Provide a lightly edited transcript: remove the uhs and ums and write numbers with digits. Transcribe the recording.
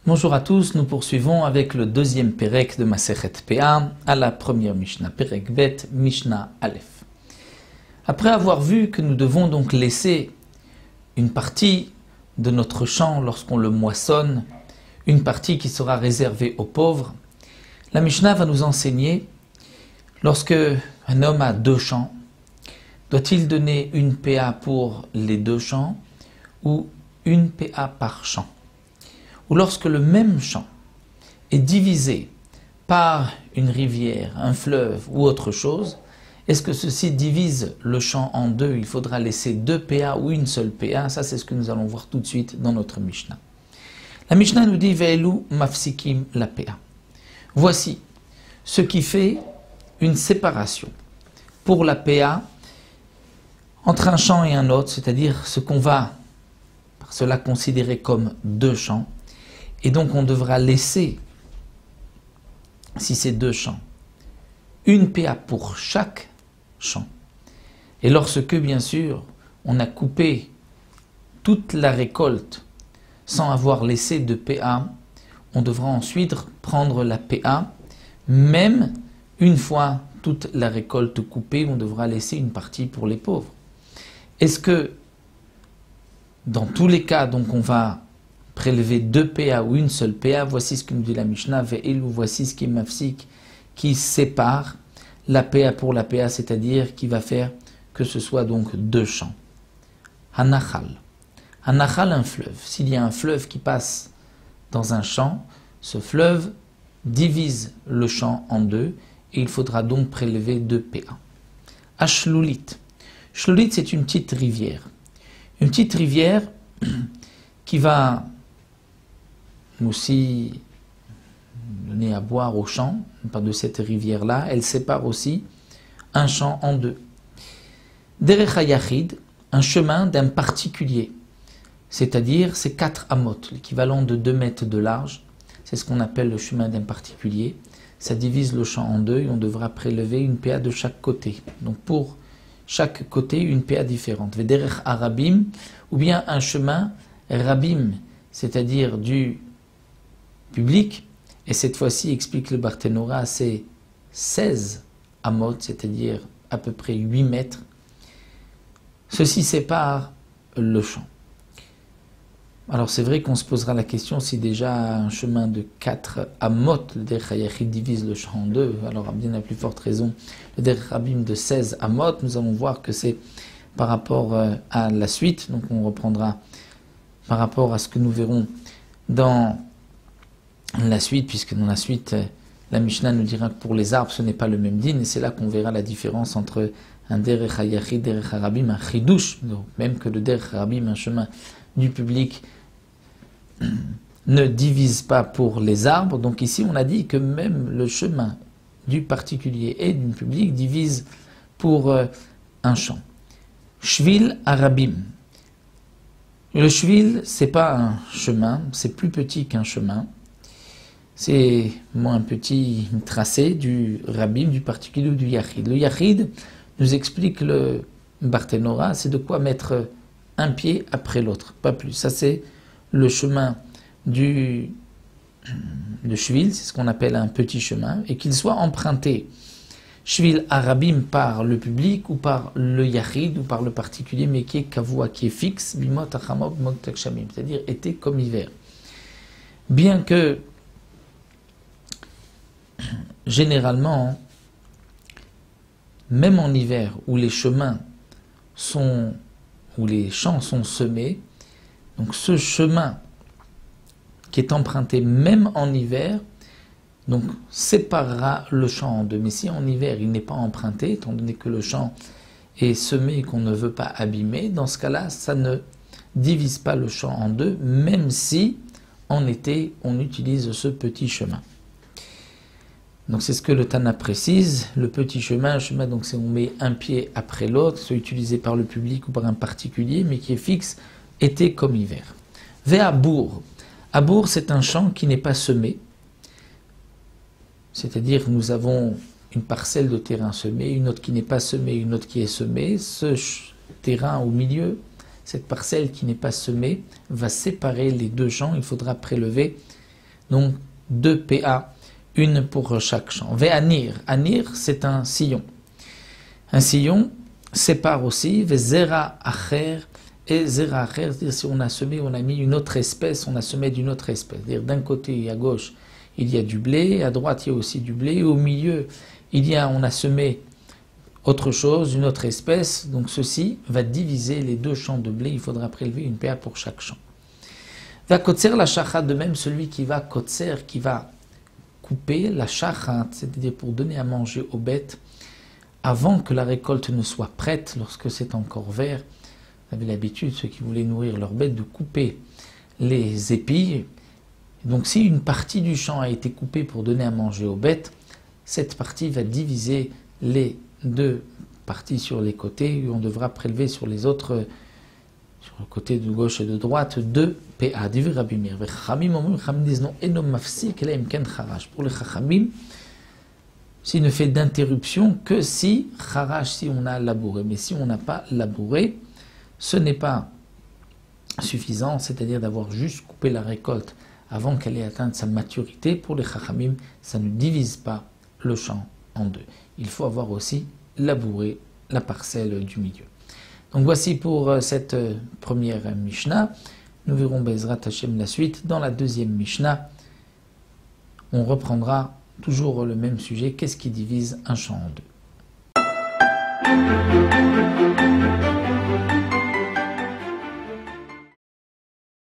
Bonjour à tous, nous poursuivons avec le deuxième Pérec de Masechet Péa, à la première Mishnah, Pérec Bet, Mishnah Aleph. Après avoir vu que nous devons donc laisser une partie de notre champ lorsqu'on le moissonne, une partie qui sera réservée aux pauvres, la Mishnah va nous enseigner, lorsque un homme a 2 champs, doit-il donner une PA pour les 2 champs ou une PA par champ? Ou lorsque le même champ est divisé par une rivière, un fleuve ou autre chose, est-ce que ceci divise le champ en 2? Il faudra laisser 2 PA ou une seule PA. Ça, c'est ce que nous allons voir tout de suite dans notre Mishnah. La Mishnah nous dit « Ve'elu mafsikim la PA ». Voici ce qui fait une séparation pour la PA entre un champ et un autre, c'est-à-dire ce qu'on va par cela considérer comme 2 champs. Et donc on devra laisser, si c'est 2 champs, une PA pour chaque champ. Et lorsque, bien sûr, on a coupé toute la récolte sans avoir laissé de PA, on devra ensuite prendre la PA, même une fois toute la récolte coupée, on devra laisser une partie pour les pauvres. Est-ce que, dans tous les cas, donc on va prélever 2 PA ou une seule PA, voici ce que nous dit la Mishnah, Ve'elu, voici ce qui est mafsik, qui sépare la PA pour la PA, c'est-à-dire qui va faire que ce soit donc 2 champs. Hanachal. Hanachal, un fleuve. S'il y a un fleuve qui passe dans un champ, ce fleuve divise le champ en 2 et il faudra donc prélever 2 PA. Ashlulit. Shlulit, c'est une petite rivière. Une petite rivière qui va aussi donner à boire au champ, par de cette rivière-là, elle sépare aussi un champ en 2. Derech hayachid, un chemin d'un particulier, c'est-à-dire c'est 4 amot, l'équivalent de 2 mètres de large, c'est ce qu'on appelle le chemin d'un particulier. Ça divise le champ en 2 et on devra prélever une PA de chaque côté. Donc pour chaque côté, une PA différente. Derech arabim, ou bien un chemin rabim, c'est-à-dire du public, et cette fois-ci, explique le Barthénora, c'est 16 amot, c'est-à-dire à peu près 8 mètres. Ceci sépare le champ. Alors c'est vrai qu'on se posera la question si déjà un chemin de 4 amot, le Derech Hayachid divise le champ en 2, alors à bien à plus forte raison, le Derech Rabim de 16 amot, nous allons voir que c'est par rapport à la suite, donc on reprendra par rapport à ce que nous verrons dans la suite, puisque dans la suite, la Mishnah nous dira que pour les arbres, ce n'est pas le même din, et c'est là qu'on verra la différence entre un Derech Hayachid, Derech Harabim, un Chidush, donc même que le Derech Harabim, un chemin du public, ne divise pas pour les arbres. Donc ici, on a dit que même le chemin du particulier et du public divise pour un champ. Shvil Arabim. Le shvil, c'est pas un chemin, c'est plus petit qu'un chemin. C'est moins petit tracé du rabim, du particulier ou du yachid. Le yachid, nous explique le Barthénora, c'est de quoi mettre un pied après l'autre, pas plus. Ça c'est le chemin de shvil, c'est ce qu'on appelle un petit chemin, et qu'il soit emprunté shvil arabim par le public ou par le yachid ou par le particulier, mais qui est kavua, qui est fixe, bimot achamot bimot takshamim, c'est-à-dire été comme hiver. Bien que généralement, même en hiver où les chemins sont, où les champs sont semés, donc ce chemin qui est emprunté même en hiver, donc séparera le champ en 2. Mais si en hiver il n'est pas emprunté, étant donné que le champ est semé et qu'on ne veut pas abîmer, dans ce cas-là, ça ne divise pas le champ en 2, même si en été on utilise ce petit chemin. Donc c'est ce que le Tana précise, le petit chemin, donc c'est on met un pied après l'autre, soit utilisé par le public ou par un particulier, mais qui est fixe, été comme hiver. Ve'abour. Abour, c'est un champ qui n'est pas semé, c'est-à-dire nous avons une parcelle de terrain semée, une autre qui n'est pas semée, une autre qui est semée. Ce terrain au milieu, cette parcelle qui n'est pas semée, va séparer les deux champs. Il faudra prélever donc 2 PA, une pour chaque champ. Ve'anir, anir, c'est un sillon. Un sillon sépare aussi, ve'zera acher, et zera acher, c'est-à-dire si on a semé, on a mis une autre espèce, on a semé d'une autre espèce. C'est-à-dire d'un côté à gauche, il y a du blé, à droite il y a aussi du blé, au milieu, on a semé autre chose, une autre espèce, donc ceci va diviser les deux champs de blé, il faudra prélever une PA pour chaque champ. Va kotser la shacha, de même celui qui va kotser, qui va couper la shacha, c'est-à-dire pour donner à manger aux bêtes, avant que la récolte ne soit prête, lorsque c'est encore vert. Vous avez l'habitude, ceux qui voulaient nourrir leurs bêtes, de couper les épis. Donc si une partie du champ a été coupée pour donner à manger aux bêtes, cette partie va diviser les deux parties sur les côtés, et on devra prélever sur les autres, sur le côté de gauche et de droite, 2 PA. Pour les Chachamim, s'il ne fait d'interruption que si Charash, si on a labouré. Mais si on n'a pas labouré, ce n'est pas suffisant, c'est-à-dire d'avoir juste coupé la récolte avant qu'elle ait atteint sa maturité. Pour les Chachamim, ça ne divise pas le champ en deux. Il faut avoir aussi labouré la parcelle du milieu. Donc voici pour cette première Mishnah. Nous verrons Bezrat Hashem la suite. Dans la deuxième Mishnah, on reprendra toujours le même sujet. Qu'est-ce qui divise un champ en deux?